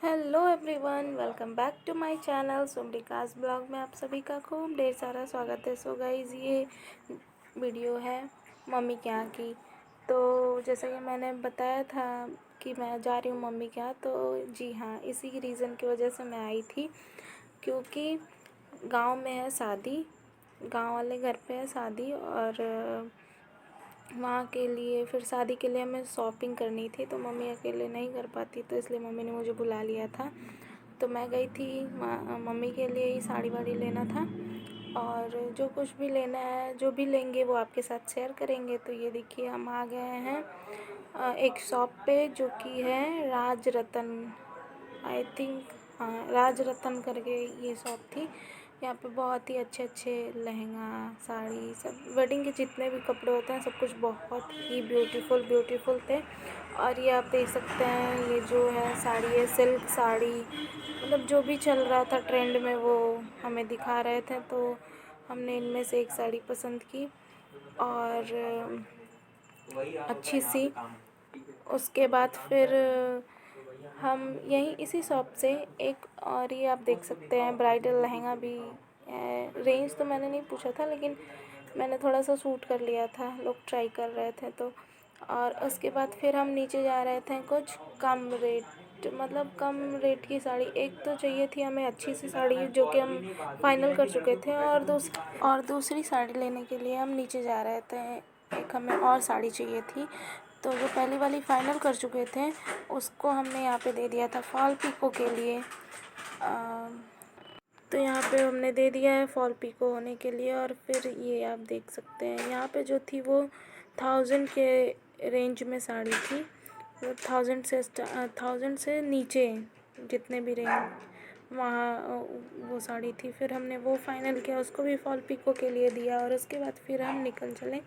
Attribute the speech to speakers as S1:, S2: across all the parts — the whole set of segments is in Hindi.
S1: Hello everyone, welcome back to my channel सोमरिकास ब्लॉग में आप सभी का खूब ढेर सारा स्वागत है। सो गाइज़, ये वीडियो है मम्मी के यहाँ की। तो जैसा कि मैंने बताया था कि मैं जा रही हूँ मम्मी के यहाँ, तो जी हाँ, इसी रीज़न की वजह से मैं आई थी, क्योंकि गांव में है शादी, गांव वाले घर पे है शादी, और वहाँ के लिए फिर शादी के लिए हमें शॉपिंग करनी थी। तो मम्मी अकेले नहीं कर पाती, तो इसलिए मम्मी ने मुझे बुला लिया था। तो मैं गई थी मम्मी के लिए ही साड़ी वाड़ी लेना था, और जो कुछ भी लेना है, जो भी लेंगे वो आपके साथ शेयर करेंगे। तो ये देखिए, हम आ गए हैं एक शॉप पे, जो कि है राज रतन, आई थिंक, हाँ, राज रतन करके ये शॉप थी। यहाँ पे बहुत ही अच्छे अच्छे लहंगा, साड़ी, सब वेडिंग के जितने भी कपड़े होते हैं सब कुछ बहुत ही ब्यूटीफुल थे। और ये आप देख सकते हैं, ये जो है साड़ी है सिल्क साड़ी, मतलब जो भी चल रहा था ट्रेंड में वो हमें दिखा रहे थे। तो हमने इनमें से एक साड़ी पसंद की, और अच्छी सी। उसके बाद फिर हम यहीं इसी शॉप से एक, और ये आप देख सकते हैं ब्राइडल लहंगा भी है। रेंज तो मैंने नहीं पूछा था, लेकिन मैंने थोड़ा सा सूट कर लिया था, लोग ट्राई कर रहे थे तो। और उसके बाद फिर हम नीचे जा रहे थे कुछ कम रेट, मतलब कम रेट की साड़ी एक तो चाहिए थी हमें, अच्छी सी साड़ी, जो कि हम फाइनल कर चुके थे। और दूसरी साड़ी लेने के लिए हम नीचे जा रहे थे, एक हमें और साड़ी चाहिए थी। तो जो पहली वाली फ़ाइनल कर चुके थे उसको हमने यहाँ पे दे दिया था फॉल पिको के लिए। तो यहाँ पे हमने दे दिया है फॉल पिको होने के लिए। और फिर ये आप देख सकते हैं, यहाँ पे जो थी वो 1000 के रेंज में साड़ी थी, मतलब 1000 से नीचे जितने भी रेंज, वहाँ वो साड़ी थी। फिर हमने वो फ़ाइनल किया, उसको भी फॉल पिको के लिए दिया, और उसके बाद फिर हम निकल चले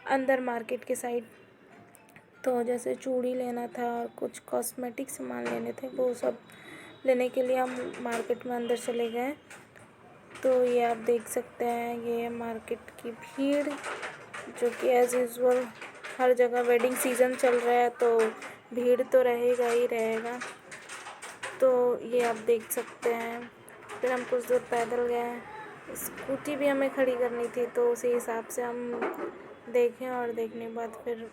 S1: अंदर मार्केट के साइड। तो जैसे चूड़ी लेना था और कुछ कॉस्मेटिक सामान लेने थे, वो सब लेने के लिए हम मार्केट में अंदर चले गए। तो ये आप देख सकते हैं, ये है मार्केट की भीड़, जो कि एज़ यूजुअल हर जगह वेडिंग सीज़न चल रहा है तो भीड़ तो रहेगा ही रहेगा। तो ये आप देख सकते हैं। फिर हम कुछ दूर पैदल गए, स्कूटी भी हमें खड़ी करनी थी, तो उसी हिसाब से हम देखें, और देखने के बाद फिर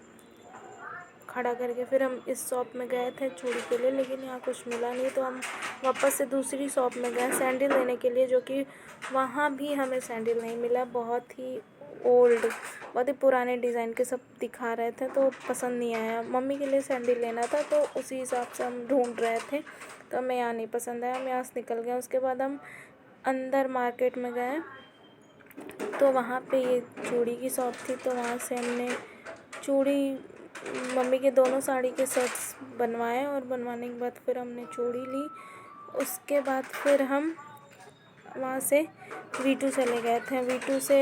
S1: खड़ा करके फिर हम इस शॉप में गए थे चूड़ी के लिए, लेकिन यहाँ कुछ मिला नहीं। तो हम वापस से दूसरी शॉप में गए सैंडल लेने के लिए, जो कि वहाँ भी हमें सैंडल नहीं मिला। बहुत ही ओल्ड, बहुत ही पुराने डिज़ाइन के सब दिखा रहे थे, तो पसंद नहीं आया। मम्मी के लिए सैंडल लेना था, तो उसी हिसाब से हम ढूंढ रहे थे, तो हमें यहाँ नहीं पसंद आया, हम यहाँ से निकल गए। उसके बाद हम अंदर मार्केट में गए, तो वहाँ पे ये चूड़ी की शॉप थी, तो वहाँ से हमने चूड़ी, मम्मी के दोनों साड़ी के सेट्स बनवाए, और बनवाने के बाद फिर हमने चूड़ी ली। उसके बाद फिर हम वहाँ से वी2 चले गए थे। वी2 से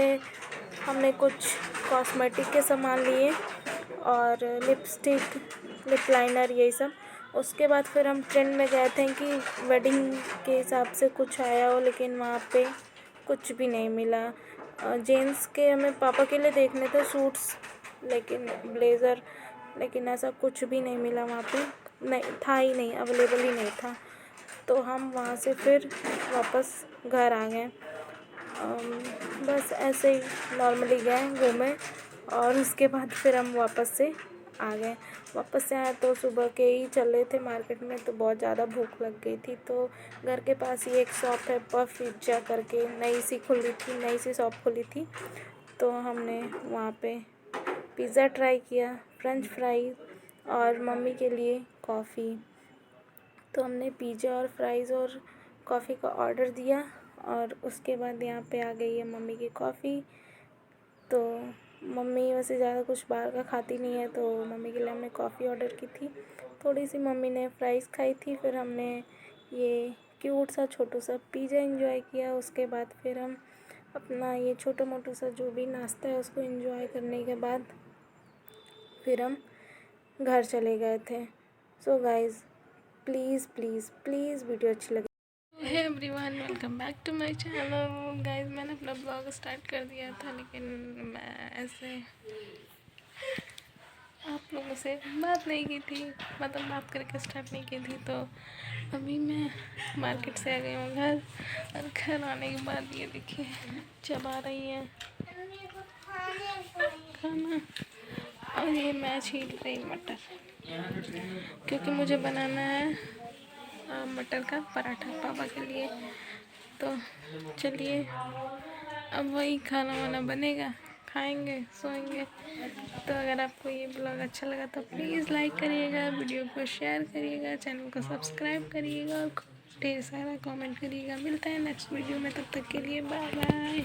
S1: हमने कुछ कॉस्मेटिक के सामान लिए, और लिपस्टिक, लिप लाइनर, यही सब। उसके बाद फिर हम ट्रेंड में गए थे कि वेडिंग के हिसाब से कुछ आया हो, लेकिन वहाँ पे कुछ भी नहीं मिला। जेंट्स के हमें पापा के लिए देखने थे सूट्स, लेकिन ब्लेज़र, लेकिन ऐसा कुछ भी नहीं मिला वहाँ पे, नहीं था ही नहीं, अवेलेबल ही नहीं था। तो हम वहाँ से फिर वापस घर आ गए। बस ऐसे ही नॉर्मली गए, घूमे, और उसके बाद फिर हम वापस से आ गए। वापस से आए तो सुबह के ही चले थे मार्केट में, तो बहुत ज़्यादा भूख लग गई थी। तो घर के पास ही एक शॉप है पफ पिज्जा करके, नई सी खुली थी, नई सी शॉप खुली थी। तो हमने वहाँ पे पिज़्ज़ा ट्राई किया, फ्रेंच फ्राइज़, और मम्मी के लिए कॉफ़ी। तो हमने पिज़्ज़ा और फ्राइज़ और कॉफ़ी का ऑर्डर दिया, और उसके बाद यहाँ पे आ गई है मम्मी की कॉफ़ी। तो मम्मी वैसे ज़्यादा कुछ बाहर का खाती नहीं है, तो मम्मी के लिए हमने कॉफ़ी ऑर्डर की थी। थोड़ी सी मम्मी ने फ्राइज़ खाई थी, फिर हमने ये क्यूट सा छोटू सा पिज़्ज़ा एंजॉय किया। उसके बाद फिर हम अपना ये छोटा मोटा सा जो भी नाश्ता है उसको एंजॉय करने के बाद फिर हम घर चले गए थे। So guys, please please please video अच्छी लगे। Hey everyone, welcome back to my channel. Guys, मैंने अपना ब्लॉग स्टार्ट कर दिया था, लेकिन मैं ऐसे आप लोगों से बात नहीं की थी, मतलब बात करके स्टार्ट नहीं की थी। तो अभी मैं मार्केट से आ गई हूँ घर, और घर आने के बाद ये देखिए चबा रही है खाना, और ये मैं छील रही मटर, क्योंकि मुझे बनाना है मटर का पराठा पापा के लिए। तो चलिए अब वही खाना वाना बनेगा, खाएंगे, सोएंगे। तो अगर आपको ये ब्लॉग अच्छा लगा तो प्लीज़ लाइक करिएगा, वीडियो को शेयर करिएगा, चैनल को सब्सक्राइब करिएगा और ढेर सारा कमेंट करिएगा। मिलता है नेक्स्ट वीडियो में, तब तक के लिए बाय बाय।